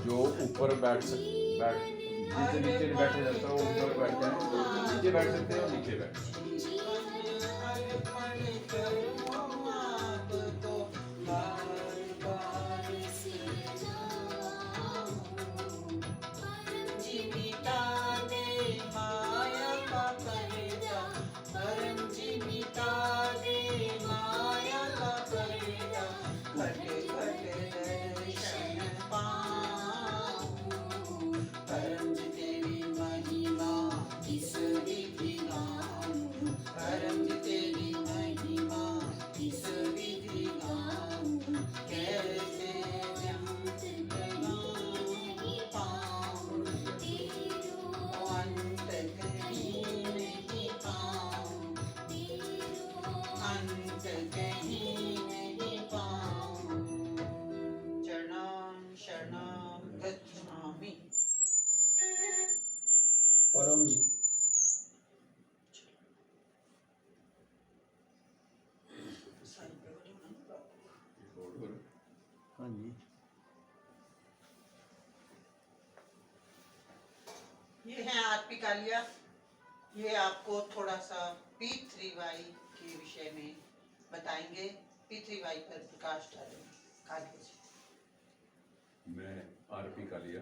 जो ऊपर बैठ जिसे नीचे नहीं बैठे जाता वो ऊपर बैठ जाए, जो नीचे बैठ सकते हैं वो नीचे बैठ जाए। परम जी। हाँ जी। ये है आरपी कालिया। ये आपको थोड़ा सा P3Y के विषय में बताएंगे। P3Y पर प्रकाश डालेंगे। कालिया जी। मैं आरपी कालिया,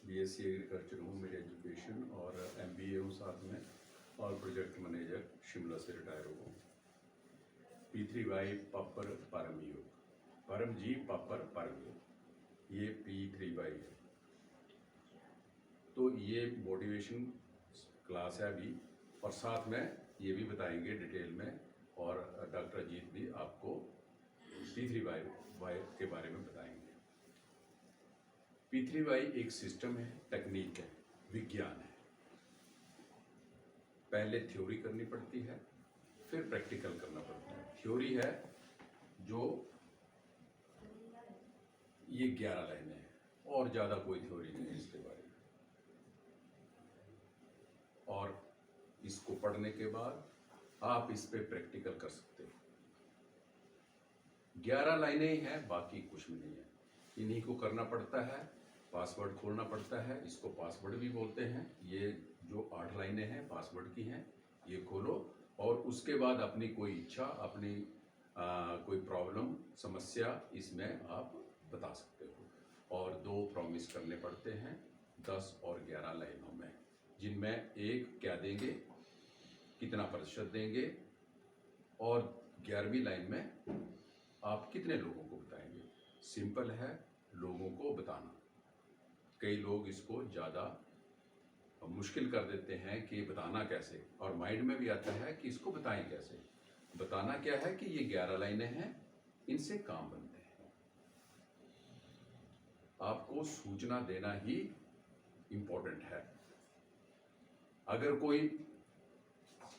बीएससी एग्रीकल्चर हूँ, मेरी एजुकेशन, और एमबीए हूँ साथ में, और प्रोजेक्ट मैनेजर शिमला से रिटायर हुआ हूँ। P3Y पापर परम योग, परम जी पापर परम योग, ये P3Y है। तो ये मोटिवेशन क्लास है अभी, और साथ में ये भी बताएंगे डिटेल में, और डॉक्टर अजीत भी आपको P3Y के बारे में बताएंगे। P3Y एक सिस्टम है, टेक्निक है, विज्ञान है। पहले थ्योरी करनी पड़ती है, फिर प्रैक्टिकल करना पड़ता है। थ्योरी है जो ये 11 लाइनें हैं, और ज़्यादा कोई थ्योरी नहीं है इसके बारे में। और इसको पढ़ने के बाद आप इस पे प्रैक्टिकल कर सकते हो। 11 लाइनें ही हैं, बाकी कुछ भी नहीं है। इन्हीं को करना पड़ता है, पासवर्ड खोलना पड़ता है, इसको पासवर्ड भी बोलते हैं। ये जो 8 लाइनें हैं पासवर्ड की हैं, ये खोलो, और उसके बाद अपनी कोई इच्छा, अपनी कोई प्रॉब्लम, समस्या इसमें आप बता सकते हो। और 2 प्रॉमिस करने पड़ते हैं 10 और 11 लाइनों में, जिनमें एक क्या देंगे, कितना प्रतिशत देंगे, और 11वीं लाइन में आप कितने लोगों को बताएंगे। सिंपल है लोगों को बताना। कई लोग इसको ज़्यादा मुश्किल कर देते हैं कि बताना कैसे, और माइंड में भी आता है कि इसको बताएं कैसे। बताना क्या है कि ये 11 लाइनें हैं, इनसे काम बनते हैं। आपको सूचना देना ही इम्पोर्टेंट है। अगर कोई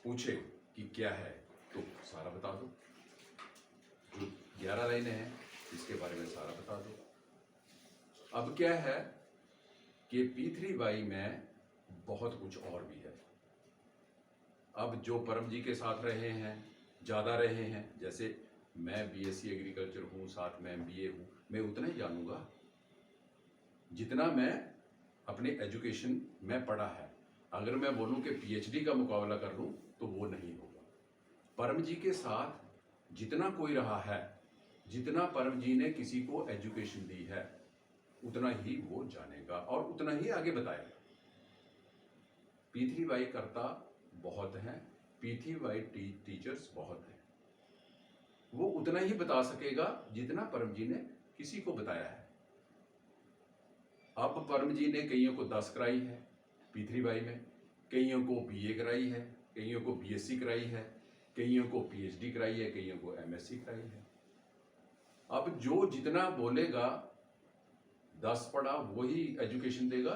पूछे कि क्या है, तो सारा बता दो। जो 11 लाइनें हैं इसके बारे में सारा बता दो। अब क्या है कि P3Y में बहुत कुछ और भी है। अब जो परम जी के साथ रहे हैं, ज़्यादा रहे हैं, जैसे मैं बीएससी एग्रीकल्चर हूँ, साथ में एमबीए हूँ, मैं उतना ही जानूंगा जितना मैं अपने एजुकेशन में पढ़ा है। अगर मैं बोलूँ कि पीएचडी का मुकाबला कर लूँ तो वो नहीं होगा। परम जी के साथ जितना कोई रहा है, जितना परम जी ने किसी को एजुकेशन दी है, उतना ही वो जानेगा और उतना ही आगे बताएगा। P3Y करता बहुत हैं, P3Y टीचर्स बहुत हैं। वो उतना ही बता सकेगा जितना परम जी ने किसी को बताया है। अब परम जी ने कईयों को 10 कराई है P3Y में, कईयों को बीए कराई है, कईयों को बीएससी कराई है, कईयों को पीएचडी कराई है, कईयों को एमएससी कराई है। अब जो जितना बोलेगा, 10 पढ़ा वही एजुकेशन देगा।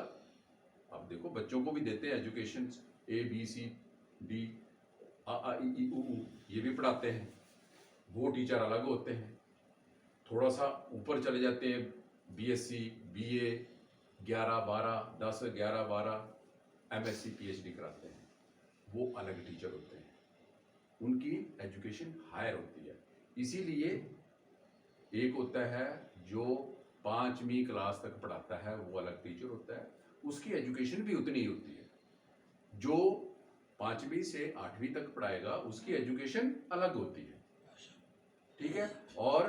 अब देखो बच्चों को भी देते हैं एजुकेशन, ABCD, AAEIOU, ये भी पढ़ाते हैं। वो टीचर अलग होते हैं। थोड़ा सा ऊपर चले जाते हैं, बीएससी, बीए, 11, 12, 10, 11, 12, एमएससी, पीएचडी कराते हैं। वो अलग टीचर होते हैं, उनकी एजुकेशन हायर होती है। इसीलिए एक होता है जो 5वीं क्लास तक पढ़ाता है वो अलग टीचर होता है, उसकी एजुकेशन भी उतनी ही होती है। जो 5वीं से 8वीं तक पढ़ाएगा उसकी एजुकेशन अलग होती है, ठीक है। और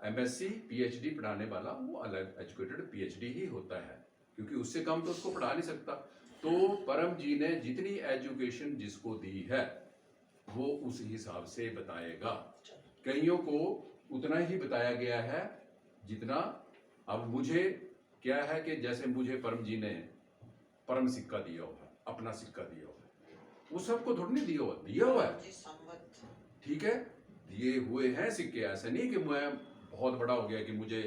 एमएससी पीएचडी पढ़ाने वाला वो अलग एजुकेटेड पीएचडी ही होता है, क्योंकि उससे कम तो उसको पढ़ा नहीं सकता। तो परम जी ने जितनी एजुकेशन जिसको दी है वो उस हिसाब से बताएगा। कईयों को उतना ही बताया गया है जितना, अब मुझे क्या है कि जैसे मुझे परम जी ने परम सिक्का दिया हुआ है, अपना सिक्का दिया हुआ है, वो सबको थोड़ा नहीं दिया हुआ है, जी संवत। ठीक है। दिए हुए हैं सिक्के, ऐसा नहीं कि मैं बहुत बड़ा हो गया कि मुझे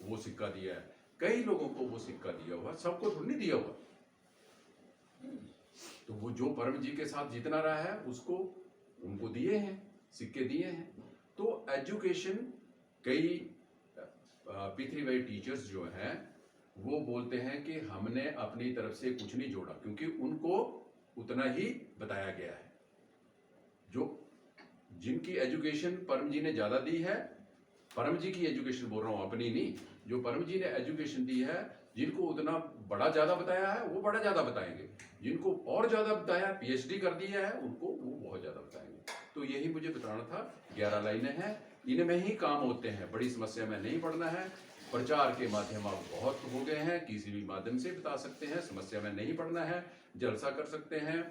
वो सिक्का दिया है। कई लोगों को वो सिक्का दिया हुआ, सबको थोड़ा नहीं दिया हुआ। तो वो जो परम जी के साथ जितना रहा है उसको उनको दिए हैं, सिक्के दिए हैं। तो एजुकेशन, कई P3Y टीचर्स जो हैं वो बोलते हैं कि हमने अपनी तरफ से कुछ नहीं जोड़ा, क्योंकि उनको उतना ही बताया गया है। जो जिनकी एजुकेशन परम जी ने ज्यादा दी है, परम जी की एजुकेशन बोल रहा हूं, अपनी नहीं, जो परम जी ने एजुकेशन दी है, जिनको उतना बड़ा ज्यादा बताया है वो बड़ा ज्यादा बताएंगे, जिनको और ज्यादा बताया पीएचडी कर दिया है उनको वो बहुत ज्यादा बताएंगे। तो यही मुझे बताना था। 11 लाइनें हैं, इनमें ही काम होते हैं, बड़ी समस्या में नहीं पढ़ना है। प्रचार के माध्यम अब बहुत हो गए हैं, किसी भी माध्यम से बता सकते हैं, समस्या में नहीं पढ़ना है, जलसा कर सकते हैं।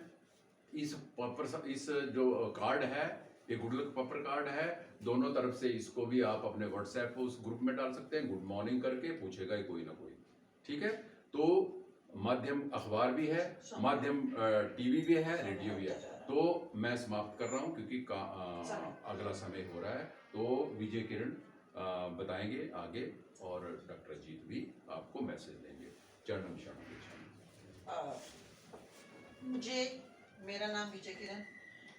इस जो कार्ड है ये गुड लक पेपर कार्ड है, दोनों तरफ से इसको भी आप अपने व्हाट्सएप उस ग्रुप में डाल सकते हैं, गुड मॉर्निंग करके पूछेगा ही कोई ना कोई, ठीक है। तो माध्यम अखबार भी है, माध्यम टीवी भी है, रेडियो भी है। तो मैं समाप्त कर रहा हूं क्योंकि अगला समय हो रहा है। तो विजय किरण बताएंगे आगे, और डॉक्टर अजीत भी आपको मैसेज देंगे। चरणम शरणम। मुझे, मेरा नाम विजय किरण,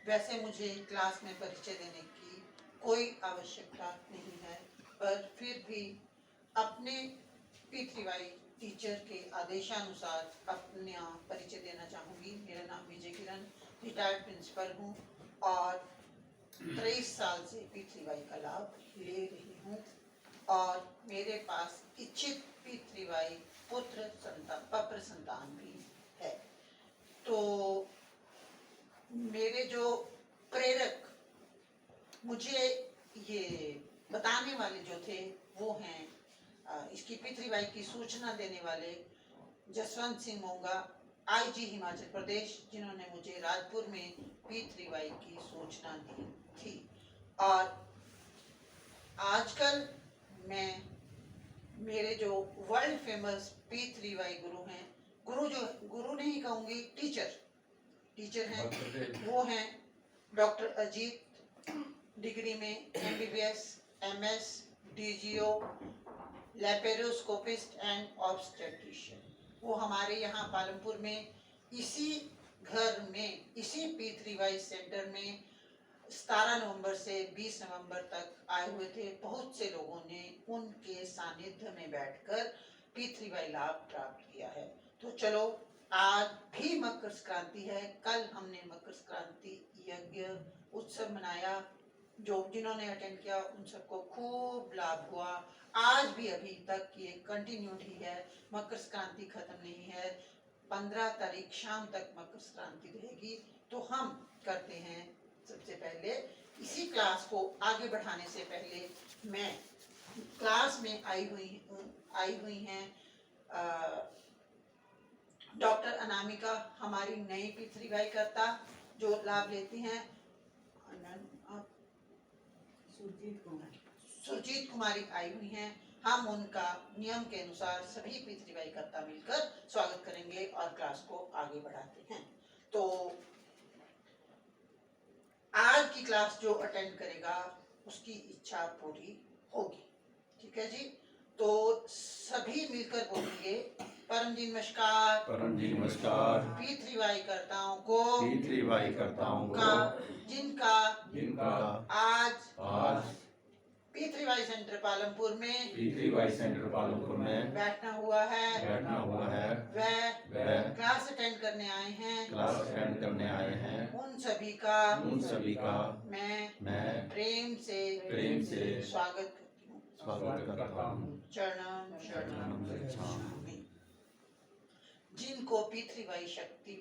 वैसे मुझे क्लास में परिचय देने की कोई आवश्यकता नहीं है, पर फिर भी अपने P3Y टीचर के आदेशानुसार अपना परिचय देना चाहूँगी। मेरा नाम विजय किरण, रिटायर्ड प्रिंसिपल हूँ और 23 साल से P3Y का लाभ ले रही हूँ, और मेरे पास इच्छित P3Y पत्र संतान भी है। तो मेरे जो प्रेरक, मुझे ये बताने वाले जो थे वो हैं इसकी P3Y की सूचना देने वाले जसवंत सिंह मोंगा, IG हिमाचल प्रदेश, जिन्होंने मुझे राजपुर में P3Y की सूचना दी थी। और आजकल मैं, मेरे जो वर्ल्ड फेमस P3Y गुरु हैं, गुरु नहीं कहूँगी, टीचर हैं, वो हैं डॉक्टर अजीत, डिग्री में MBBS, MS, DGO, laparoscopist and obstetrician. वो हमारे यहाँ पालमपुर में इसी घर में, इसी P3Y सेंटर में 17 नवंबर से 20 नवंबर तक आए हुए थे। बहुत से लोगों ने उनके सानिध्य में बैठकर P3Y लाभ प्राप्त किया है। तो चलो, आज भी मकर संक्रांति है, कल हमने मकर संक्रांति यज्ञ उत्सव मनाया, जो जिन्होंने अटेंड किया उन सबको खूब लाभ हुआ। आज भी अभी तक ये कंटिन्यूटी है, मकर संक्रांति खत्म नहीं है, 15 तारीख शाम तक मकर संक्रांति रहेगी। तो हम करते हैं, सबसे पहले इसी क्लास को आगे बढ़ाने से पहले मैं क्लास में आई हुई हैं डॉक्टर अनामिका, हमारी नई P3Y करता जो लाभ लेती हैं, सुरजीत कुमारी आई हुई हैं। हम उनका नियम के अनुसार सभी P3Y करता मिलकर स्वागत करेंगे और क्लास को आगे बढ़ाते हैं। तो आज की क्लास जो अटेंड करेगा उसकी इच्छा पूरी होगी, ठीक है जी। तो सभी मिलकर बोलेंगे, परम जी नमस्कार। परम जी नमस्कार। P3Y करताओं को, P3Y करताओं को, जिनका आज P3Y सेंटर पालमपुर में बैठना हुआ है, वह क्लास अटेंड करने आए हैं, उन सभी का मैं प्रेम से स्वागत स्वागत करता हूँ। चरणम शरणम गच्छामि। जिनको पितृवाई शक्ति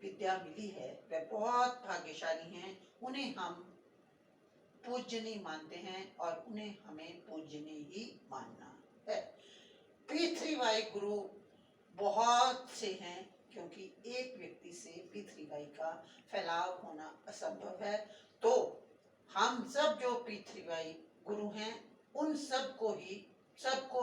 विद्या मिली है वे बहुत भाग्यशाली हैं। उन्हें हम पूजनीय मानते हैं और उन्हें हमें पूजनीय ही मानना है। पितृवाई गुरु बहुत से हैं, क्योंकि एक व्यक्ति से पितृवाई का फैलाव होना असंभव है। तो हम सब जो पितृवाई गुरु हैं उन सबको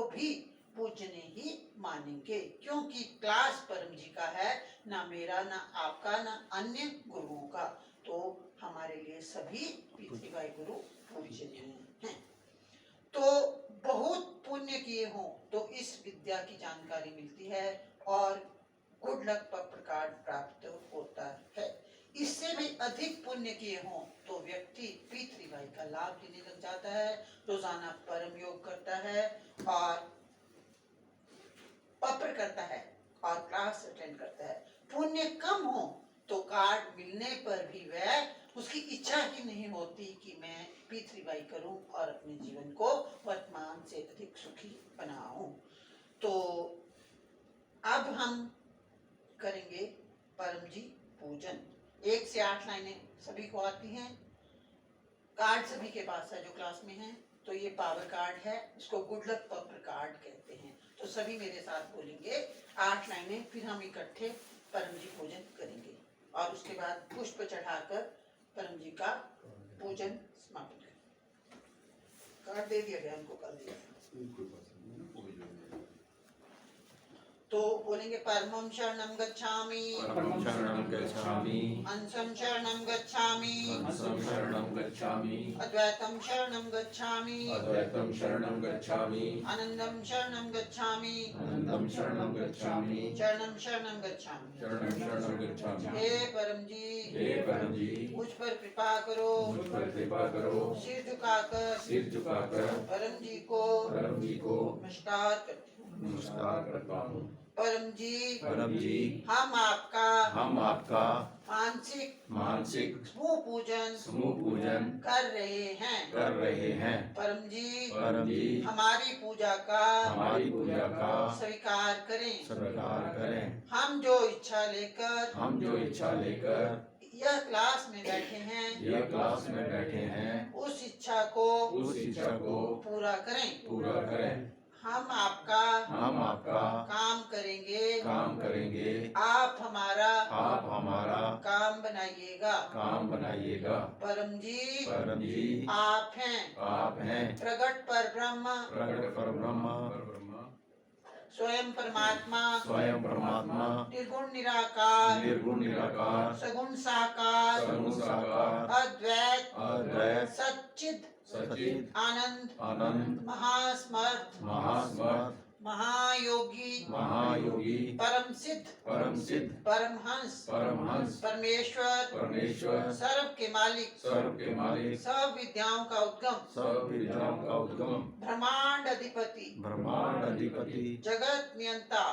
भी पूजने ही मानेंगे, क्योंकि क्लास परम जी का है, ना मेरा, ना आपका, ना अन्य गुरुओं का। तो हमारे लिए सभी पितृवाई गुरु पूजनीय हैं। तो बहुत पुण्य किए हों तो इस विद्या की जानकारी मिलती है और गुड लक पत्र कार्ड प्राप्त होता है। इससे भी अधिक पुण्य किए हों तो व्यक्ति पितृवाई का लाभ लेने लग जाता है, रोजाना परम योग करता है और पत्र करता है और क्लास अटेंड करता है। पुण्य कम हो तो कार्ड मिलने पर भी वह उसकी इच्छा ही नहीं होती कि मैं पितृवाई करूं और अपने जीवन को वर्तमान से अधिक सुखी बनाऊं। तो अब हम करेंगे परम जी पूजन। 1 से 8 लाइनें सभी को आती हैं। कार्ड सभी के पास है जो क्लास में है। तो ये पावर कार्ड है, इसको गुड लक पत्र कार्ड कहते हैं। तो सभी मेरे साथ बोलेंगे 8 लाइनें, फिर हम इकट्ठे परम जी पूजन करेंगे और उसके बाद पुष्प चढ़ाकर परम जी का पूजन समाप्त करें। कार्ड दे दिया गया, उनको कर दिया। तो बोलेंगे परमं शरणं गच्छामि, परमं शरणं गच्छामि, अंशं शरणं गच्छामि, अंशं शरणं गच्छामि, अद्वैतं शरणं गच्छामि, अद्वैतं शरणं गच्छामि, आनंदं शरणं गच्छामि, आनंदं शरणं गच्छामि, चरणं शरणं गच्छामि। शरणं शरणं गच्छामि। हे परम जी, हे परम जी, मुझ पर कृपा करो, मुझ पर कृपा करो, सिर झुकाकर परम जी को नमस्कार करती हूँ। नमस्कार करता हूँ। परम जी, हम आपका मानसिक समूह पूजन कर रहे हैं। परम जी, हमारी पूजा का स्वीकार करें। हम जो इच्छा लेकर यह क्लास में बैठे हैं, उस इच्छा को पूरा करें। हम आपका काम करेंगे, आप हमारा काम बनाइएगा। परम जी, आप हैं प्रगट पर ब्रह्म, स्वयं परमात्मा, निर्गुण निराकार, सगुण साकार, अद्वैत सच्चिद आनंद महासमर्थ महायोगी परम सिद्ध परमहंस परमेश्वर सर्व के मालिक सब विद्याओं का उद्गम ब्रह्मांड अधिपति जगत नियंता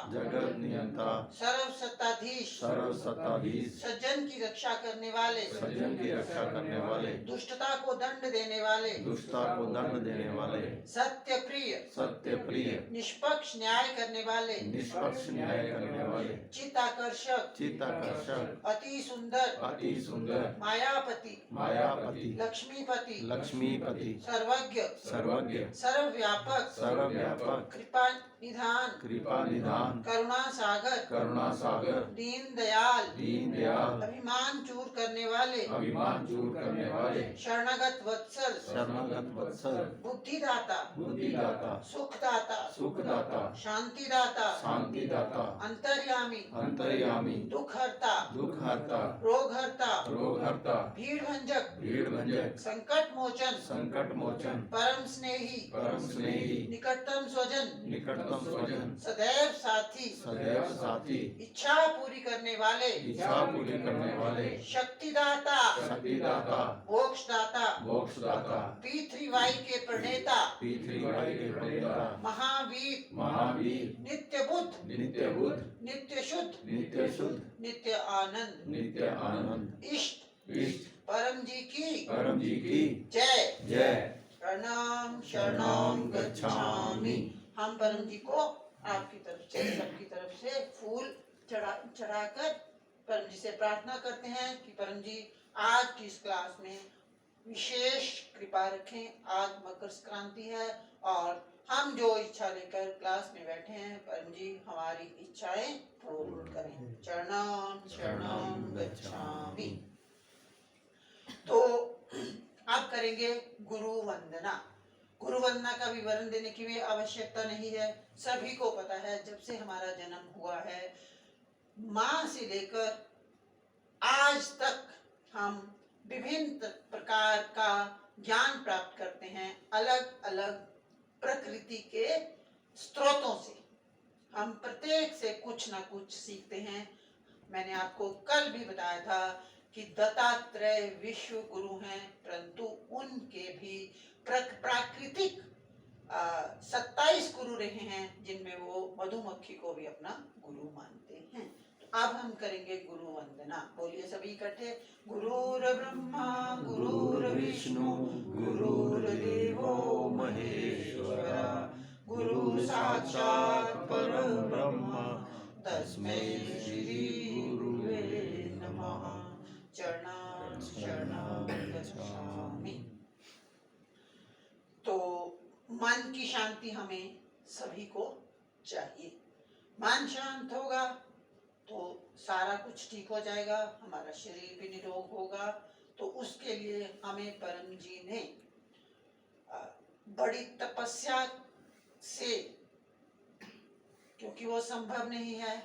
सर्व सत्ताधीश सज्जन की रक्षा करने वाले दुष्टता को दंड देने वाले सत्य प्रिय निष्पक्ष न्याय करने वाले चित्ताकर्षक अति सुंदर मायापति लक्ष्मीपति सर्वज्ञ सर्वव्यापक कृपा निधान करुणा सागर दीन दयाल अभिमान चूर करने वाले शरणागत वत्सल बुद्धिदाता सुखदाता शांतिदाता अंतर्यामी दुखहर्ता रोगहर्ता भीड़ भंजक संकट मोचन परम स्नेही निकटतम स्वजन सदैव साथी इच्छा पूरी करने वाले शक्तिदाता मोक्षदाता पितृवाई के प्रणेता महावीर नित्य बुद्ध नित्य शुद्ध नित्य आनंद इष्ट परम जी की जय। शरणम शरणम गच्छामि। हम परम जी को आपकी तरफ से, सबकी तरफ से फूल चढ़ाकर परम जी से प्रार्थना करते हैं कि परम जी आज की इस क्लास में विशेष कृपा रखें। आज मकर संक्रांति है और हम जो इच्छा लेकर क्लास में बैठे हैं परम जी हमारी इच्छाएं पूर्ण करें। शरणम शरणम गच्छामि। तो आप करेंगे गुरु वंदना। गुरु वंदना का विवरण देने की भी आवश्यकता नहीं है, सभी को पता है। जब से हमारा जन्म हुआ है माँ से लेकर आज तक हम विभिन्न प्रकार का ज्ञान प्राप्त करते हैं, अलग अलग प्रकृति के स्रोतों से। हम प्रत्येक से कुछ ना कुछ सीखते हैं। मैंने आपको कल भी बताया था कि दत्तात्रेय विश्व गुरु हैं, परंतु उनके भी प्राकृतिक 27 गुरु रहे हैं, जिनमें वो मधुमक्खी को भी अपना गुरु मानते हैं। तो अब हम करेंगे गुरु वंदना। बोलिए सभी इकट्ठे। गुरुर् ब्रह्मा गुरुर्विष्णु गुरुर्देवो महेश्वरा गुरु साक्षात् परम ब्रह्म तस्मै श्री गुरुवे नमः। चरणं शरणं गच्छामि। तो मन की शांति हमें सभी को चाहिए। मन शांत होगा तो सारा कुछ ठीक हो जाएगा, हमारा शरीर भी निरोग होगा। तो उसके लिए हमें परम जी ने बड़ी तपस्या से, क्योंकि वो संभव नहीं है,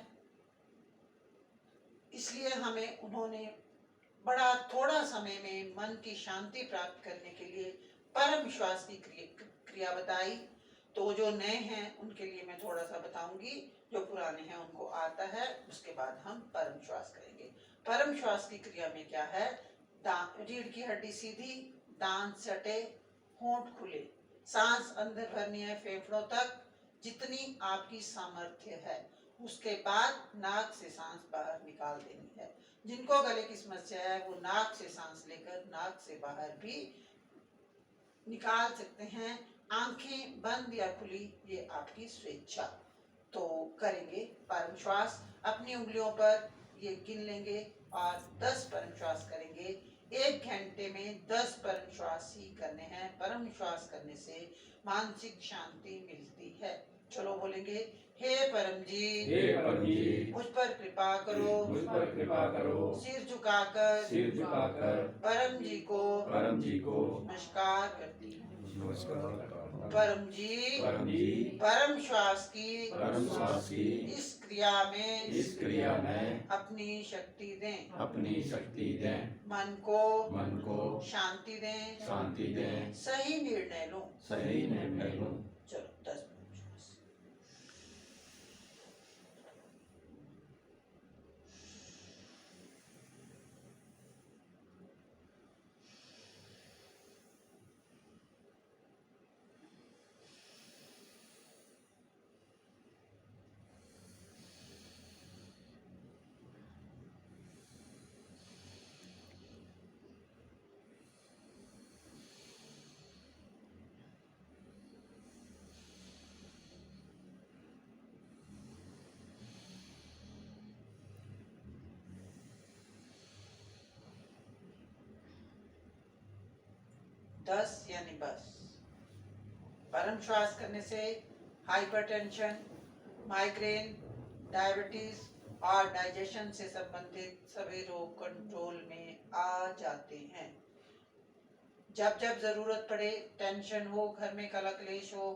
इसलिए हमें उन्होंने बड़ा थोड़ा समय में मन की शांति प्राप्त करने के लिए परम श्वास की क्रिया बताई। तो जो नए हैं उनके लिए मैं थोड़ा सा बताऊंगी, जो पुराने हैं उनको आता है। उसके बाद हम परम श्वास करेंगे। परम श्वास की क्रिया में क्या है? रीढ़ की हड्डी सीधी, दांत सटे, होंठ खुले, सांस अंदर भरनी है फेफड़ों तक जितनी आपकी सामर्थ्य है। उसके बाद नाक से सांस बाहर निकाल देनी है। जिनको गले की समस्या है वो नाक से सांस लेकर नाक से बाहर भी निकाल सकते हैं। आंखें बंद या खुली ये आपकी स्वेच्छा। तो करेंगे परम श्वास। अपनी उंगलियों पर ये गिन लेंगे और 10 परम श्वास करेंगे। 1 घंटे में 10 परम श्वास ही करने हैं। परम श्वास करने से मानसिक शांति मिलती है। चलो बोलेंगे। हे परम जी, हे परम जी, मुझ पर कृपा करो, मुझ पर कृपा करो, सिर झुकाकर परम जी को नमस्कार करती हूँ। परम जी, परम श्वास की इस क्रिया में अपनी शक्ति दें, मन को शांति दें, सही निर्णय लो। चलो 10 परम श्वास। दस यानी बस। परम श्वास करने से हाइपरटेंशन, माइग्रेन, डायबिटीज और डाइजेशन से संबंधित सभी रोग कंट्रोल में आ जाते हैं। जब जब जरूरत पड़े, टेंशन हो, घर में कलह क्लेश हो,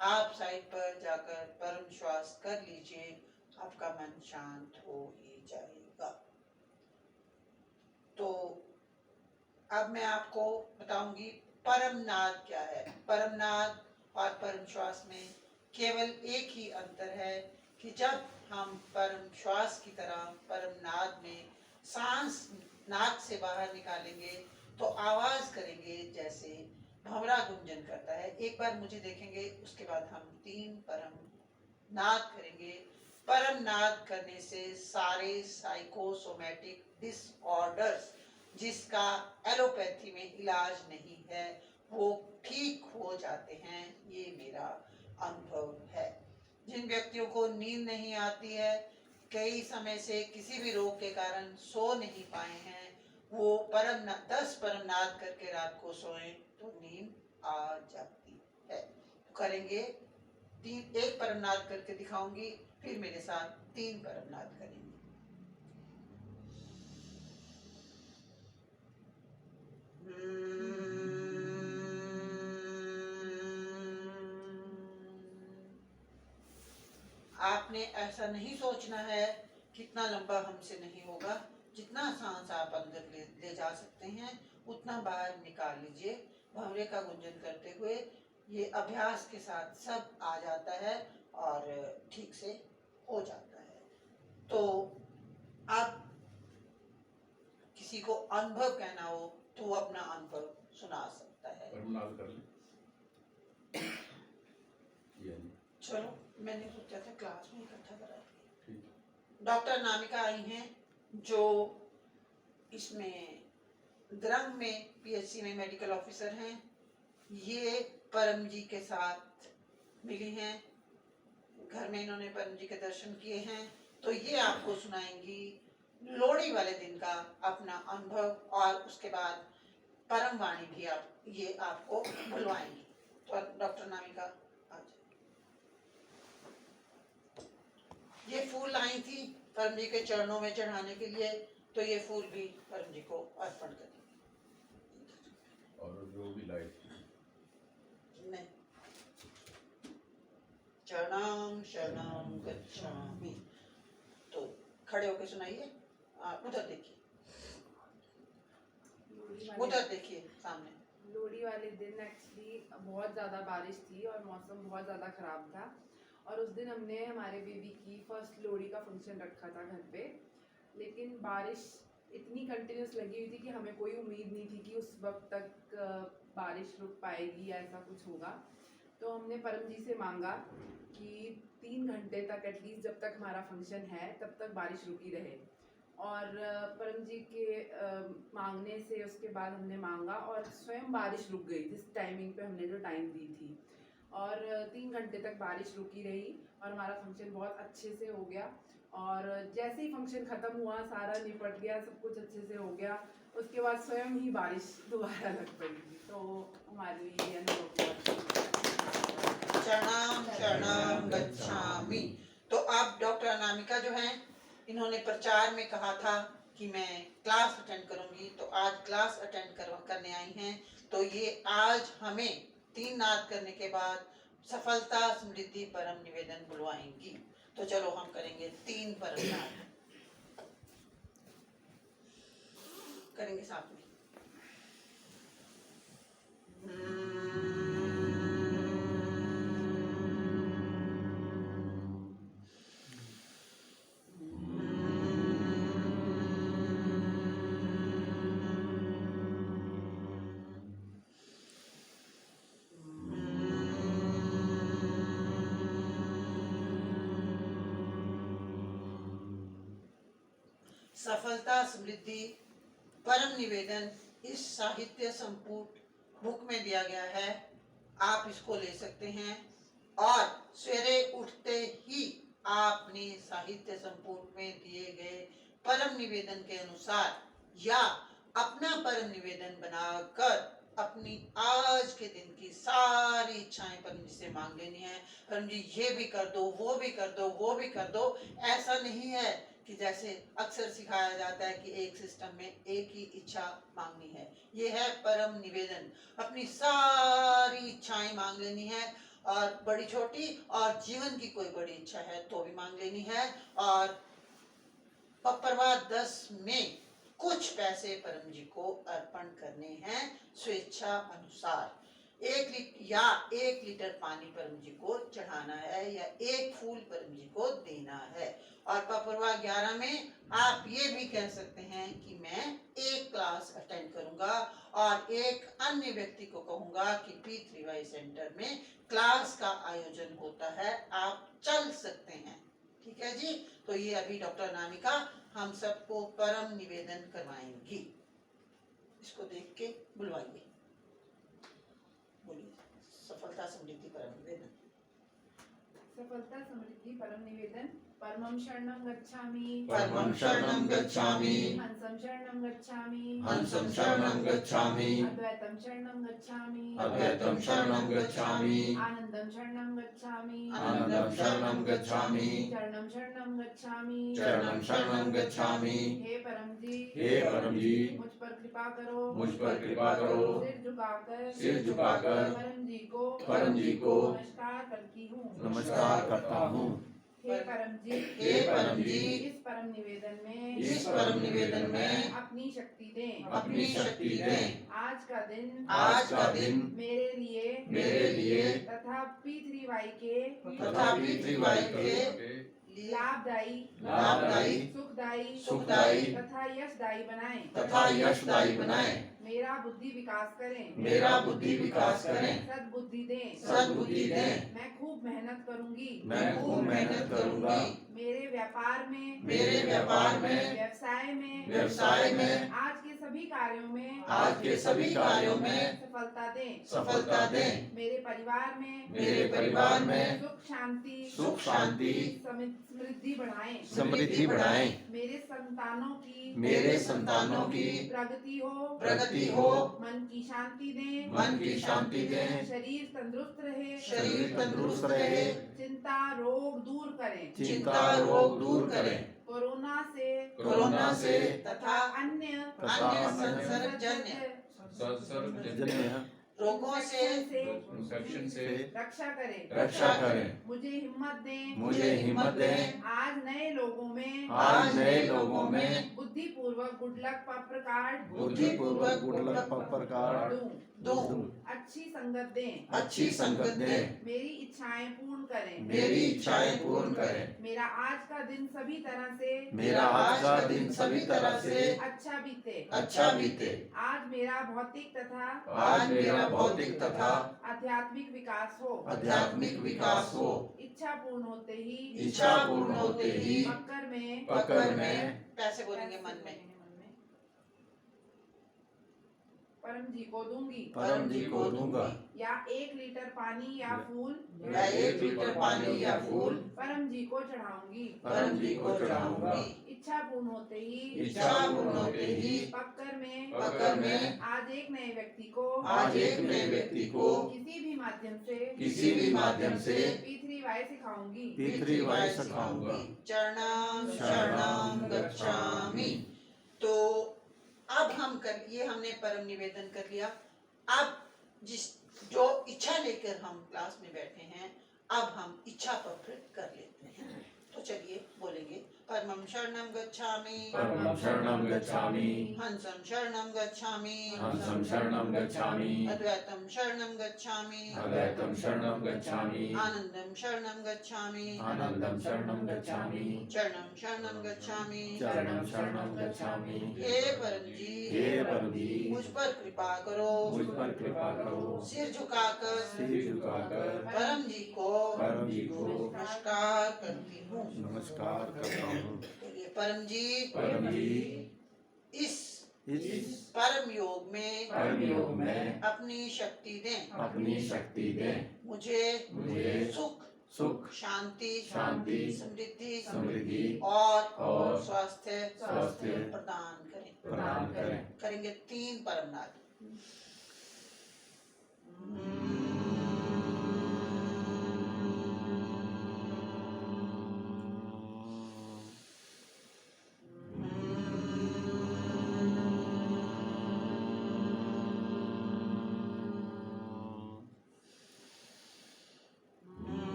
आप साइड पर जाकर परम श्वास कर लीजिए, आपका मन शांत हो ही जाएगा। तो अब मैं आपको बताऊंगी परम नाद क्या है। परम नाद और परम श्वास में केवल एक ही अंतर है कि जब हम परम श्वास की तरह परम नाद में सांस नाक से बाहर निकालेंगे तो आवाज करेंगे जैसे भंवरा गुंजन करता है। एक बार मुझे देखेंगे, उसके बाद हम 3 परम नाद करेंगे। परम नाद करने से सारे साइकोसोमैटिक डिसऑर्डर्स जिसका एलोपैथी में इलाज नहीं है वो ठीक हो जाते हैं, ये मेरा अनुभव है। जिन व्यक्तियों को नींद नहीं आती है, कई समय से किसी भी रोग के कारण सो नहीं पाए हैं, वो 10 परम नाद करके रात को सोएं तो नींद आ जाती है। तो करेंगे एक परम नाद करके दिखाऊंगी, फिर मेरे साथ 3 परम नाद करेंगे। आपने ऐसा नहीं सोचना है कितना लंबा हमसे नहीं होगा, जितना सांस आप अंदर ले जा सकते हैं उतना बाहर निकाल लीजिए। भंवरे का गुंजन करते हुए ये अभ्यास के साथ सब आ जाता है और ठीक से हो जाता है। तो आप किसी को अनुभव कहना हो तो वो अपना अनुभव सुना सकता है। परमनाद कर ले। ये नहीं। चलो, मैंने सोचा था क्लास में इकट्ठा करा। ठीक है। डॉक्टर नामिका आई हैं जो इसमें द्रंग में पीएचसी में मेडिकल ऑफिसर हैं। ये परम जी के साथ मिली हैं, घर में इन्होंने परम जी के दर्शन किए हैं, तो ये आपको सुनाएंगी लोहड़ी वाले दिन का अपना अनुभव और उसके बाद परम वाणी भी ये आपको बुलवाएंगी। तो डॉक्टर नामिका आ जाए। ये फूल लाई थी परम जी के चरणों में चढ़ाने के लिए, तो ये फूल भी परम जी को अर्पण करेंगे। और जो भी लाइट नहीं, चरणं शरणं गच्छामि। तो खड़े होकर सुनाइए। उधर देखिए, उधर देखिए सामने। लोहड़ी वाले दिन एक्चुअली बहुत ज़्यादा बारिश थी और मौसम बहुत ज़्यादा ख़राब था, और उस दिन हमने हमारे बेबी की फर्स्ट लोहड़ी का फंक्शन रखा था घर पे। लेकिन बारिश इतनी कंटिन्यूस लगी हुई थी कि हमें कोई उम्मीद नहीं थी कि उस वक्त तक बारिश रुक पाएगी या ऐसा कुछ होगा। तो हमने परम जी से मांगा कि 3 घंटे तक एटलीस्ट जब तक हमारा फंक्शन है तब तक बारिश रुकी रहे। और परम जी के मांगने से उसके बाद हमने मांगा और स्वयं बारिश रुक गई जिस टाइमिंग पे हमने जो टाइम दी थी। और 3 घंटे तक बारिश रुकी रही और हमारा फंक्शन बहुत अच्छे से हो गया। और जैसे ही फंक्शन ख़त्म हुआ, सारा निपट गया, सब कुछ अच्छे से हो गया, उसके बाद स्वयं ही बारिश दोबारा लग पड़ी थी। तो हमारे लिए ये अनुभव बहुत चरणं शरणं गच्छामि। तो आप डॉक्टर अनामिका जो हैं, इन्होंने प्रचार में कहा था कि मैं क्लास अटेंड करूंगी, तो आज क्लास अटेंड करने आई हैं। तो ये आज हमें 3 नाद करने के बाद सफलता समृद्धि परम निवेदन बुलवाएंगी। तो चलो हम करेंगे 3 परम नाद करेंगे साथ में। सफलता समृद्धि परम निवेदन इस साहित्य संपुट बुक में दिया गया है। आप इसको ले सकते हैं और सवेरे उठते ही आपने साहित्य संपुट में दिए गए परम निवेदन के अनुसार या अपना परम निवेदन बनाकर अपनी आज के दिन की सारी इच्छाएं परम जी से मांग लेनी है। परम जी ये भी कर दो, वो भी कर दो, वो भी कर दो। ऐसा नहीं है कि जैसे अक्सर सिखाया जाता है कि एक सिस्टम में एक ही इच्छा मांगनी है। ये है परम निवेदन। अपनी सारी इच्छाएं मांग लेनी है, और बड़ी छोटी, और जीवन की कोई बड़ी इच्छा है तो भी मांग लेनी है। और पपरवा 10 में कुछ पैसे परम जी को अर्पण करने हैं स्वेच्छा अनुसार। 1 लीटर पानी परम जी को चढ़ाना है या 1 फूल परम जी को देना है। और पपरवा 11 में आप ये भी कह सकते हैं कि मैं 1 क्लास अटेंड करूंगा और एक अन्य व्यक्ति को कहूंगा कि P3Y सेंटर में क्लास का आयोजन होता है, आप चल सकते हैं। ठीक है जी। तो ये अभी डॉक्टर अनामिका हम सबको परम निवेदन करवाएंगी। इसको देख के बुलवाइए। बोलिए सफलता समृद्धि परम निवेदन। सफलता समृद्धि परम निवेदन। परमं शरणं गच्छामि। परमं शरणं गच्छामि। हंसं शरणं गच्छामि। हंसं शरणं गच्छामि। अद्वैतं शरणं गच्छामि। अद्वैतं शरणं गच्छामि। आनंदं शरणं गच्छामि। आनन्दं शरणं गच्छामि। चरणं शरणं गच्छामि। चरणं शरणं गच्छामि। हे परम जी, हे परम जी, मुझ पर कृपा करो। मुझ पर कृपा करो। सिर झुकाकर परम जी को नमस्कार करती हूँ। नमस्कार करता हूँ। हे परम जी, हे परम जी, इस परम निवेदन में इस परम निवेदन में अपनी शक्ति दें। अपनी शक्ति दें। आज का दिन मेरे लिए तथा P3Y के तथा P3Y के लाभदायी सुखदायी तथा यशदायी बनाएं। तथा यशदायी बनाएं। मेरा बुद्धि विकास करें। मेरा बुद्धि विकास करें। सद्बुद्धि दें। सद्बुद्धि दें। मैं खूब मेहनत करूंगी। मैं खूब मेहनत करूंगा। मेरे व्यापार में व्यवसाय में आज के सभी कार्यों में सफलता दें। मेरे परिवार में सुख शांति समृद्धि बढ़ाएं। मेरे संतानों की प्रगति हो। मन की शांति दें। शरीर तंदुरुस्त रहे। चिंता रोग दूर करें। कोरोना से तथा अन्य संसर्गजन्य रोगों से इंफेक्शन से रक्षा करें। मुझे हिम्मत दें। आज नए लोगों में बुद्धिपूर्वक गुड लक पपर कार्ड दूं। अच्छी संगत दें। मेरी इच्छाएं पूर्ण करें। मेरा आज का दिन सभी तरह से अच्छा बीते। आज मेरा भौतिक तथा आध्यात्मिक विकास हो। इच्छा पूर्ण होते ही पकड़ में कैसे बोलेंगे मन में परम जी को दूंगा। या 1 लीटर पानी या फूल परम जी को चढ़ाऊंगी। इच्छा पूर्ण होते ही पक्कर में आज एक नए व्यक्ति को किसी भी माध्यम से P3Y सिखाऊंगी। शरणं गच्छामि। तो अब हमने परम निवेदन कर लिया। अब जो इच्छा लेकर हम क्लास में बैठे हैं, अब हम इच्छा पर कर लेते हैं। तो चलिए बोलेंगे परमं शरणं गच्छामि। हंसं शरणं गच्छामि। अद्वैतं शरणं गच्छामि। आनंदं शरणं गच्छामि। चरणं शरणं गच्छामि। हे परम जी, मुझ पर कृपा करो। सिर झुकाकर परम जी को नमस्कार करती हूँ। परम जी, इस परम योग में अपनी शक्ति दें। मुझे सुख शांति समृद्धि और स्वास्थ्य प्रदान करें। करेंगे 3 परम नाद।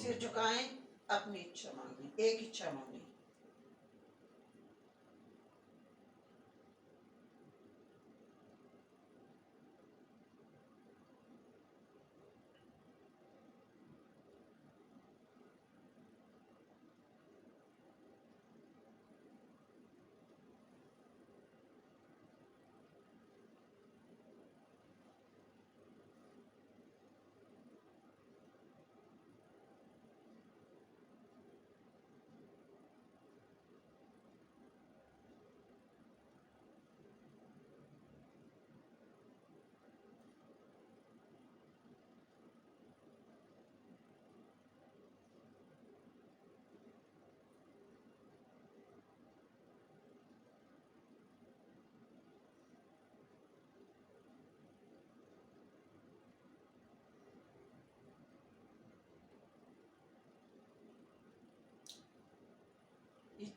सिर झुकाएं, अपनी इच्छा मांगें, एक इच्छा मांगें।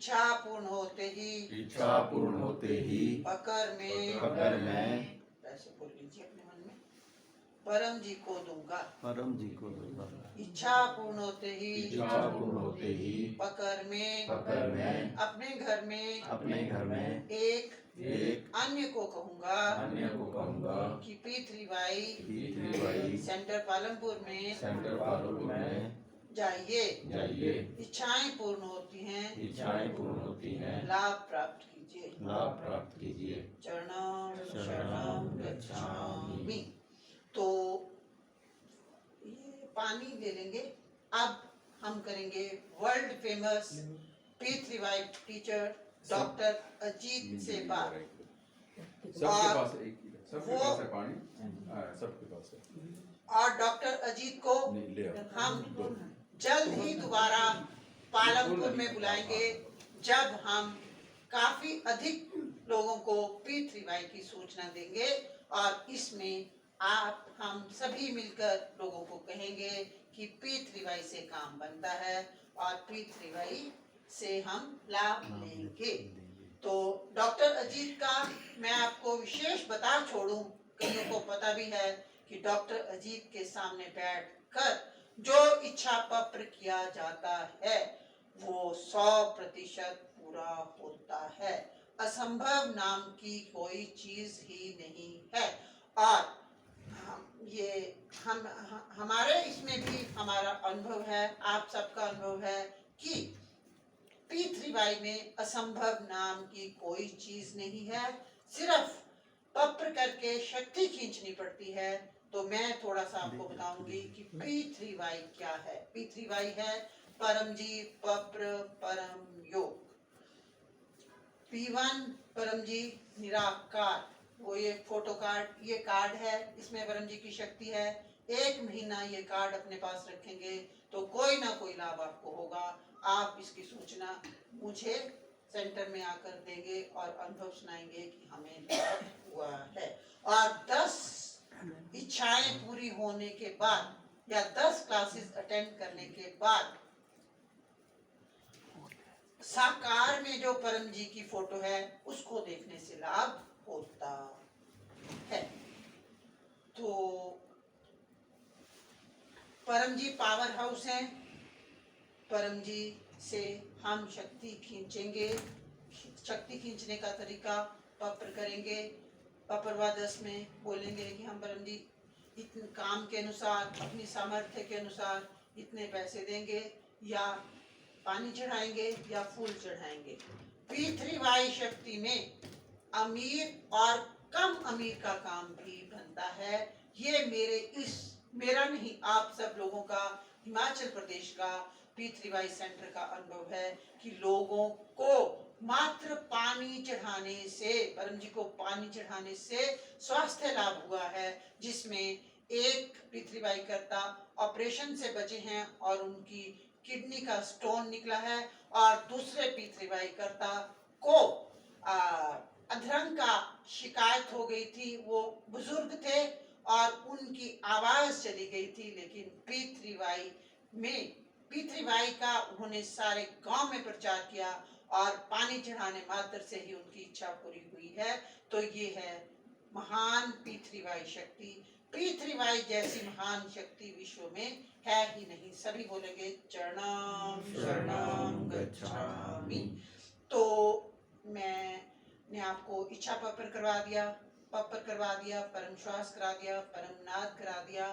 इच्छा पूर्ण होते ही इच्छा पूर्ण होते ही पकर में पकर मैं ऐसे बोल लीजिए अपने मन में, परम जी को दूंगा। परम जी को दूंगा। इच्छा पूर्ण होते ही इच्छा पूर्ण होते ही पकर में अपने घर में अपने घर में एक एक अन्य को कहूंगा अन्य को कहूंगा कि पी3वाई पी3वाई सेंटर पालमपुर में सेंटर पालमपुर में जाइए। जाइए। इच्छाएं पूर्ण होती हैं, इच्छाएं पूर्ण होती हैं, लाभ प्राप्त कीजिए। लाभ प्राप्त कीजिए। चरणम शरणं शरणम गच्छामि। गच्छामि। तो ये पानी ले लेंगे। अब हम करेंगे वर्ल्ड फेमस पी3वाई टीचर डॉक्टर अजीत से बात। सबके और पास एक ही है, सबके वो- पास है पानी। हाँ, सबके पास है। और डॉक्टर अजीत को नहीं, ले आओ। हम दो। जल्द ही दोबारा पालमपुर में बुलाएंगे, जब हम काफी अधिक लोगों को पी3वाई की सूचना देंगे और इसमें आप हम सभी मिलकर लोगों को कहेंगे कि पी3वाई से काम बनता है और पी3वाई से हम लाभ लेंगे। तो डॉक्टर अजीत का मैं आपको विशेष बता छोड़ूं, कईयों को पता भी है कि डॉक्टर अजीत के सामने बैठकर जो इच्छा पत्र किया जाता है वो 100% पूरा होता है। असंभव नाम की कोई चीज ही नहीं है। और हमारे इसमें भी हमारा अनुभव है, आप सबका अनुभव है कि पी3वाई में असंभव नाम की कोई चीज नहीं है। सिर्फ पत्र करके शक्ति खींचनी पड़ती है। तो मैं थोड़ा सा आपको बताऊंगी कि पी3वाई क्या है। पी3वाई है परम जी पप्र परम योग। P1 परम जी निराकार, वो ये फोटो कार्ड, ये कार्ड है, इसमें परम जी की शक्ति है। 1 महीना ये कार्ड अपने पास रखेंगे तो कोई ना कोई लाभ आपको होगा। आप इसकी सूचना मुझे सेंटर में आकर देंगे और अनुभव सुनाएंगे कि हमें लाभ हुआ है। और 10 इच्छाएं पूरी होने के बाद या 10 क्लासेस अटेंड करने के बाद साकार में जो परम जी की फोटो है उसको देखने से लाभ होता है। तो परम जी पावर हाउस है। परम जी से हम शक्ति खींचेंगे। शक्ति खींचने का तरीका पत्र करेंगे। पपरवा 10 में बोलेंगे कि हम परम जी इतने काम के अनुसार, अपनी सामर्थ्य के अनुसार इतने पैसे देंगे या पानी चढ़ाएंगे या फूल चढ़ाएंगे। पी3वाई शक्ति में अमीर और कम अमीर का काम भी बनता है। ये मेरा नहीं, आप सब लोगों का, हिमाचल प्रदेश का पी3वाई सेंटर का अनुभव है कि लोगों को मात्र पानी चढ़ाने से, परम जी को पानी चढ़ाने से स्वास्थ्य लाभ हुआ है, जिसमें एक पी3वाई करता ऑपरेशन से बचे हैं और उनकी किडनी का स्टोन निकला है, और दूसरे पी3वाई करता को अधरंग का शिकायत हो गई थी। वो बुजुर्ग थे और उनकी आवाज चली गई थी, लेकिन पी3वाई का उन्होंने सारे गांव में प्रचार किया और पानी चढ़ाने मात्र से ही उनकी इच्छा पूरी हुई है। तो ये है महान पी3वाई शक्ति। पी3वाई जैसी महान शक्ति विश्व में है ही नहीं। सभी बोलेंगे चरणम शरणम गच्छामि। तो मैंने आपको इच्छा पत्र करवा दिया, परम श्वास करा दिया, परम नाद करा दिया।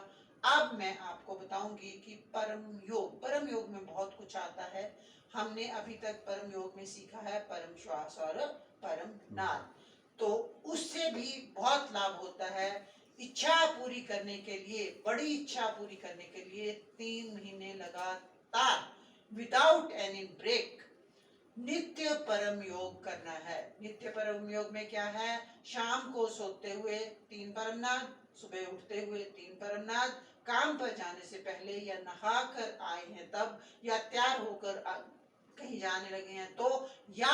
अब मैं आपको बताऊंगी कि परम योग में बहुत कुछ आता है। हमने अभी तक परम योग में सीखा है परम श्वास और परम नाद, तो उससे भी बहुत लाभ होता है। इच्छा पूरी करने के लिए, बड़ी इच्छा पूरी करने के लिए 3 महीने लगातार विदाउट एनी ब्रेक नित्य परम योग करना है। नित्य परम योग में क्या है? शाम को सोते हुए 3 परम नाद, सुबह उठते हुए 3 परम नाद, काम पर जाने से पहले या नहा कर आए हैं तब, या तैयार होकर कहीं जाने लगे हैं तो, या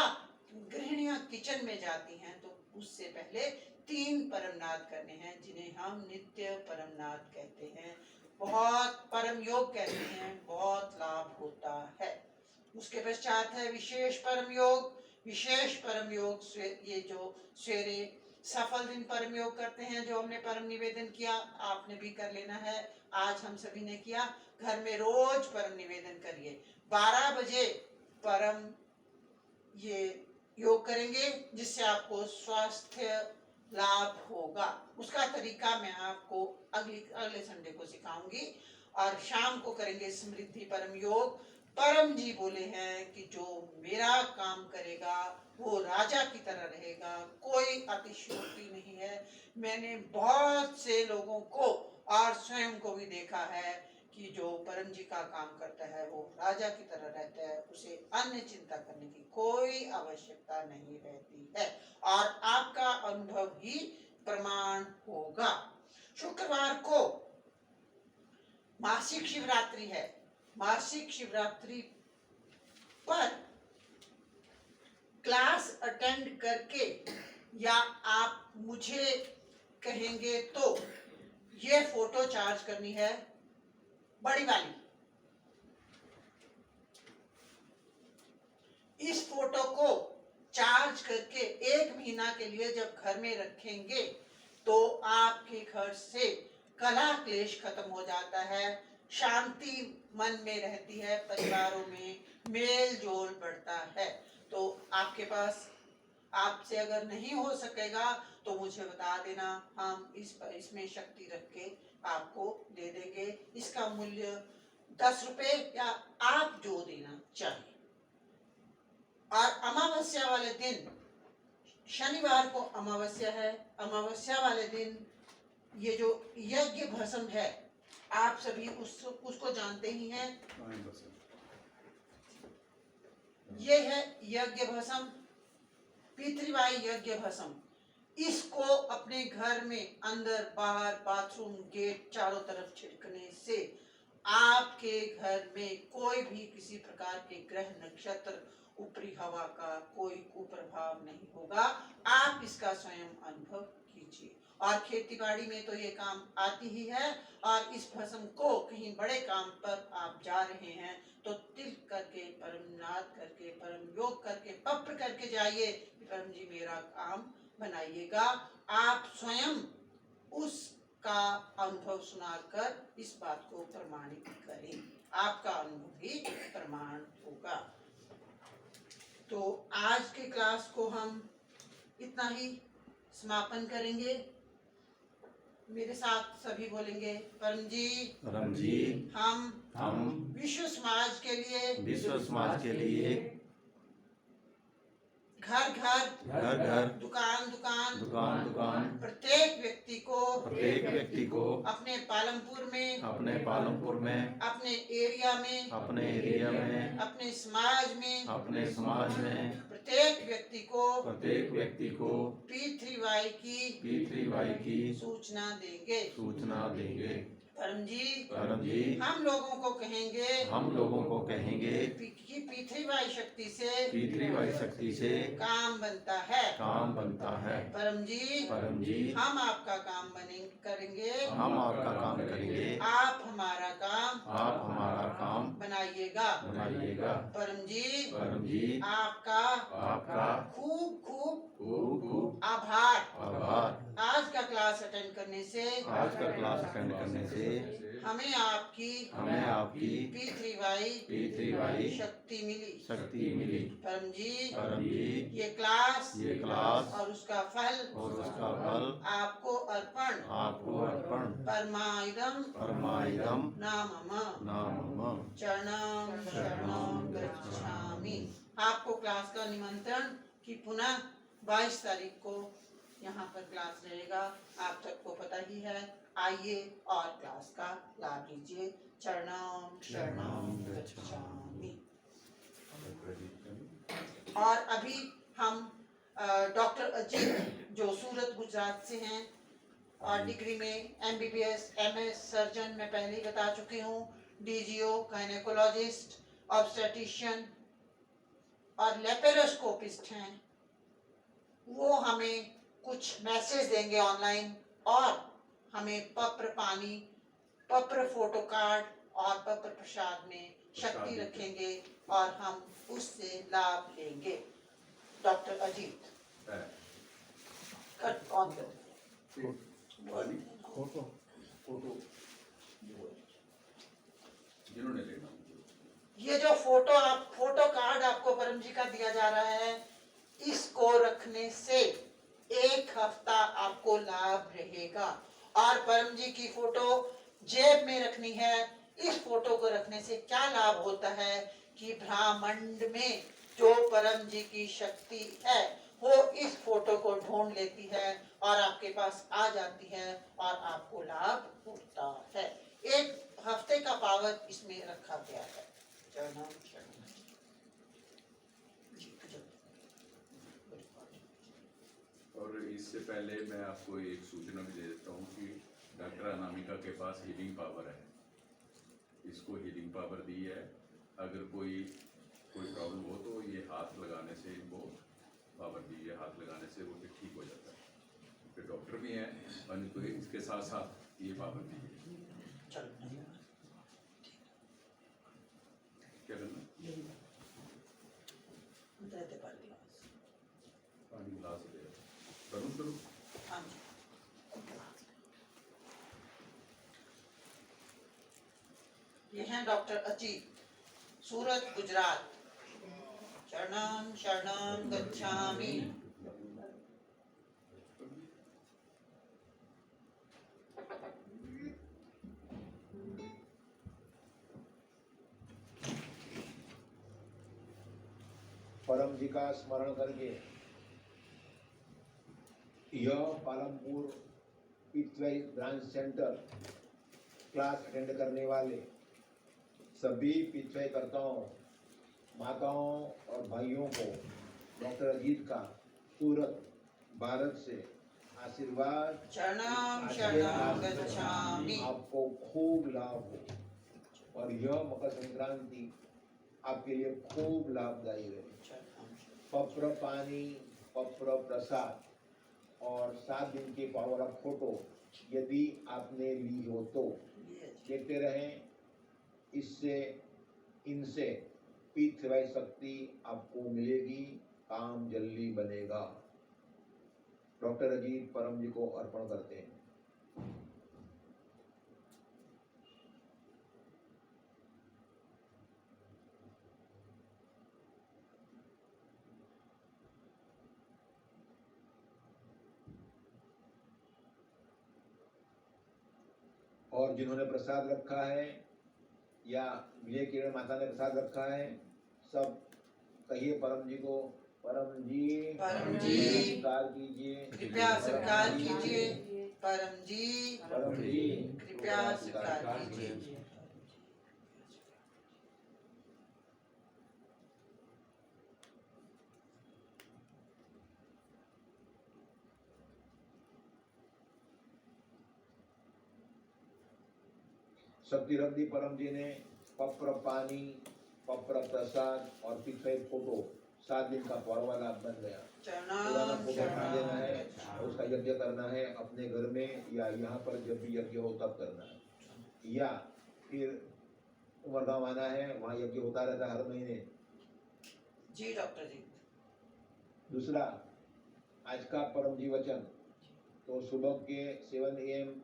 गृहिणियां किचन में जाती हैं तो उससे पहले 3 परम नाद करने हैं, जिन्हें हम नित्य परम नाद कहते हैं। बहुत परम योग कहते हैं, बहुत लाभ होता है। उसके पश्चात है विशेष परम योग। विशेष परम योग ये जो सवेरे सफल दिन परम योग करते हैं, जो हमने परम निवेदन किया, आपने भी कर लेना है। आज हम सभी ने किया। घर में रोज परम निवेदन करिए। 12 बजे परम ये योग करेंगे, जिससे आपको स्वास्थ्य लाभ होगा। उसका तरीका मैं आपको अगले संडे को सिखाऊंगी। और शाम को करेंगे समृद्धि परम योग। परम जी बोले हैं कि जो मेरा काम करेगा वो राजा की तरह रहेगा, कोई अतिशयोक्ति नहीं है। मैंने बहुत से लोगों को और स्वयं को भी देखा है कि जो परम जी का काम करता है वो राजा की तरह रहता है, उसे अन्य चिंता करने की कोई आवश्यकता नहीं रहती है। और आपका अनुभव ही प्रमाण होगा। शुक्रवार को मासिक शिवरात्रि है। मासिक शिवरात्रि पर क्लास अटेंड करके या आप मुझे कहेंगे तो ये फोटो चार्ज करनी है, बड़ी वाली। इस फोटो को चार्ज करके 1 महीना के लिए जब घर में रखेंगे तो आपके घर से कलह क्लेश खत्म हो जाता है, शांति मन में रहती है, परिवारों में मेल जोल बढ़ता है। तो आपके पास, आपसे अगर नहीं हो सकेगा तो मुझे बता देना, हम इसमें शक्ति रख के आपको दे देंगे। इसका मूल्य 10 रुपए या आप जो देना चाहिए। और अमावस्या वाले दिन, शनिवार को अमावस्या है, अमावस्या वाले दिन ये जो यज्ञ भस्म है, आप सभी उसको जानते ही हैं। ये है यज्ञ भस्म, पितृवाई यज्ञ भस्म। इसको अपने घर में अंदर बाहर बाथरूम गेट चारों तरफ छिड़कने से आपके घर में कोई भी किसी प्रकार के ग्रह नक्षत्र ऊपरी हवा का कोई कुप्रभाव नहीं होगा। आप इसका स्वयं अनुभव कीजिए। और खेतीबाड़ी में तो ये काम आती ही है। और इस भस्म को कहीं बड़े काम पर आप जा रहे हैं तो तिल करके, परम नाद करके, परम योग करके, पप्र करके जाइए, परम जी मेरा काम बनाइएगा। आप स्वयं उसका अनुभव सुनाकर इस बात को प्रमाणित करें, आपका अनुभव ही प्रमाण होगा। तो आज के क्लास को हम इतना ही समापन करेंगे। मेरे साथ सभी बोलेंगे, परम जी हम विश्व समाज के लिए घर घर दुकान दुकान प्रत्येक व्यक्ति को अपने पालमपुर में अपने एरिया में अपने समाज में प्रत्येक व्यक्ति को P3Y की सूचना देंगे। परम जी हम लोगों को कहेंगे कि P3Y शक्ति से काम बनता है। परम जी हम आपका काम करेंगे, आप हमारा काम बनाइएगा। परम जी आपका खूब आभार। आज का क्लास अटेंड करने से हमें आपकी P3Y शक्ति मिली। परम जी ये क्लास और उसका फल आपको अर्पण परमाइदम नामम शरणं गच्छामि। आपको क्लास का निमंत्रण कि पुनः 22 तारीख को यहाँ पर क्लास रहेगा, आप सबको पता ही है। आइए और क्लास का लाभ लीजिए। शरणं गच्छामि। और अभी हम डॉक्टर अजीत जो सूरत गुजरात से हैं और डिग्री में MBBS MS सर्जन मैं पहले ही बता चुकी हूँ, DGO गायनेकोलॉजिस्ट, ऑब्स्टेट्रिशियन और लेपेरोस्कोपिस्ट हैं। वो हमें कुछ मैसेज देंगे ऑनलाइन और हमें पत्र फोटो कार्ड और पवित्र प्रसाद में शक्ति देते हैं। रखेंगे और हम उससे लाभ लेंगे। डॉक्टर अजीत है। कट ऑन कर दो। वाली फोटो फोटो जिन्होंने लेना ये जो फोटो कार्ड आपको परम जी का दिया जा रहा है, इसको रखने से 1 हफ्ता आपको लाभ रहेगा। और परम जी की फोटो जेब में रखनी है। इस फोटो को रखने से क्या लाभ होता है कि ब्रह्मांड में जो परम जी की शक्ति है वो इस फोटो को ढूंढ लेती है और आपके पास आ जाती है और आपको लाभ होता है। 1 हफ्ते का पावर इसमें रखा गया है। चरणों शरणम। जी, और इससे पहले मैं आपको एक सूचना भी दे देता हूँ कि डॉक्टर अनामिका के पास हीलिंग पावर है। इसको हीलिंग पावर दी है। अगर कोई प्रॉब्लम हो तो ये हाथ लगाने से इनको पावर दी है। हाथ लगाने से वो ठीक हो जाता है। फिर डॉक्टर भी हैं और इनको इसके साथ साथ ये पावर दी है। चलो क्या करना? देते पड़ दिया। पानी गिलास दे करूँ करूँ। हाँ जी। ये हैं डॉक्टर अजीत, सूरत, गुजरात। शरणम शरणम गच्छामि। परम जी का स्मरण करके यह पालमपुर पिथवई ब्रांच सेंटर क्लास अटेंड करने वाले सभी पिथवई कर्ताओं, माताओं और भाइयों को डॉक्टर अजीत का सूरत, भारत से आशीर्वाद। शरणम शरणम गच्छामि। आपको खूब लाभ हो और यह मकर संक्रांति आपके लिए खूब लाभदायी रहे। पत्र पानी, पत्र प्रसाद और 7 दिन के पावर ऑफ फोटो यदि आपने ली हो तो देखते रहें। इससे इनसे पिथवई शक्ति आपको मिलेगी, काम जल्दी बनेगा। डॉक्टर अजीत परम जी को अर्पण करते हैं। और जिन्होंने प्रसाद रखा है या विजय किरण माता ने प्रसाद रखा है, सब कहिए परम जी को, परम जी परम जी स्वीकार कीजिए, कृपया स्वीकार कीजिए। परम जी परम जी कृपया स्वीकार कीजिए। शक्ति रख दी परम जी ने। पत्र पानी, पत्र प्रसाद और पिछले फोटो 7 दिन का पर्व वाला बन गया। पुराना शरणम फोटो उठा देना है शरणम। और उसका यज्ञ करना है अपने घर में या यहाँ पर जब भी यज्ञ हो तब करना है। या फिर उमरगांव आना है, वहाँ यज्ञ होता रहता है हर महीने। जी डॉक्टर जी। दूसरा, आज का परम जी वचन तो सुबह के 7 AM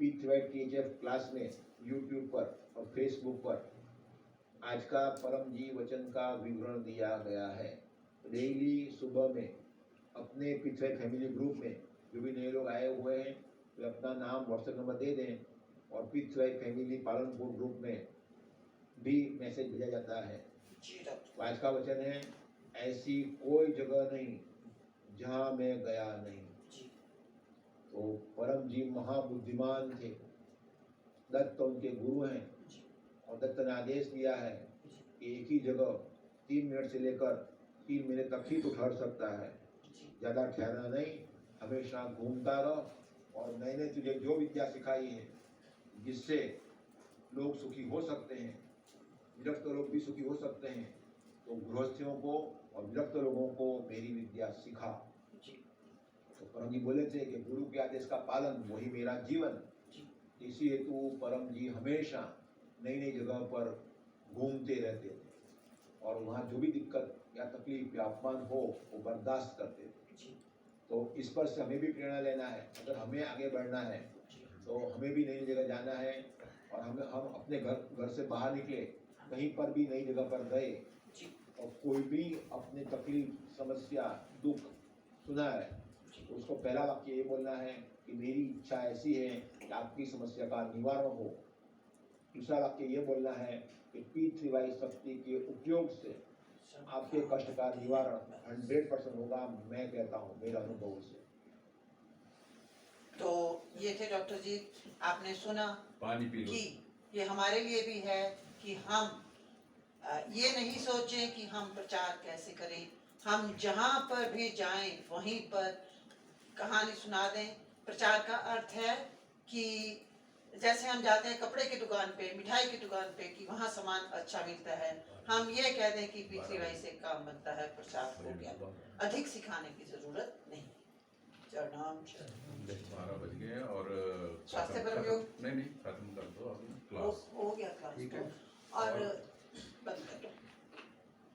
PTHF क्लास में यूट्यूब पर और फेसबुक पर आज का परम जी वचन का विवरण दिया गया है। डेली सुबह में अपने पिछले फैमिली ग्रुप में जो भी नए लोग आए हुए हैं वे अपना नाम व्हाट्सएप नंबर दे दें और पिछले फैमिली पालनपुर ग्रुप में भी मैसेज भेजा जाता है। जी डॉक्टर। आज का वचन है, ऐसी कोई जगह नहीं जहाँ मैं गया नहीं। जी। तो परम जी महाबुद्धिमान थे, दत्त उनके गुरु हैं और दत्त ने आदेश दिया है कि एक ही जगह 3 मिनट से लेकर 3 महीने तक ही तो ठहर सकता है, ज़्यादा ठहरना नहीं। हमेशा घूमता रहो और मैंने तुझे जो विद्या सिखाई है जिससे लोग सुखी हो सकते हैं, विरक्त लोग भी सुखी हो सकते हैं, तो गृहस्थियों को और विरक्त लोगों को मेरी विद्या सिखा। तो परम जी बोले थे कि गुरु के आदेश का पालन वही मेरा जीवन। इसी हेतु परम जी हमेशा नई नई जगह पर घूमते रहते थे और वहाँ जो भी दिक्कत या तकलीफ या अपमान हो वो बर्दाश्त करते थे। जी तो इस पर से हमें भी प्रेरणा लेना है। अगर हमें आगे बढ़ना है जी तो हमें भी नई जगह जाना है और हम अपने घर से बाहर निकले, कहीं पर भी नई जगह पर गए जी और कोई भी अपने तकलीफ समस्या दुख सुना है तो उसको पहला वाक्य ये बोलना है कि मेरी इच्छा ऐसी है कि आपकी समस्या का निवारण हो। दूसरा वाक्य ये बोलना है कि P3Y शक्ति के उपयोग से आपके कष्ट का निवारण 100% होगा। मैं कहता हूँ मेरे अनुभव से। तो ये थे डॉक्टर जी, आपने सुना पानी पी लो। कि ये हमारे लिए भी है कि हम ये नहीं सोचें कि हम प्रचार कैसे करें। हम जहाँ पर भी जाएं वहीं पर कहानी सुना दें। प्रचार का अर्थ है कि जैसे हम जाते हैं कपड़े की दुकान पे, मिठाई की दुकान पे कि वहाँ सामान अच्छा मिलता है, हम ये कह दें कि P3Y से काम बनता है, प्रचार हो गया। अधिक सिखाने की जरूरत नहीं। प्रणाम। 12 बज गए और स्वास्थ्य खत्म- परम योग? नहीं खत्म कर दो अभी क्लास। हो गया क्लास ठीक है। तो। और बंद कर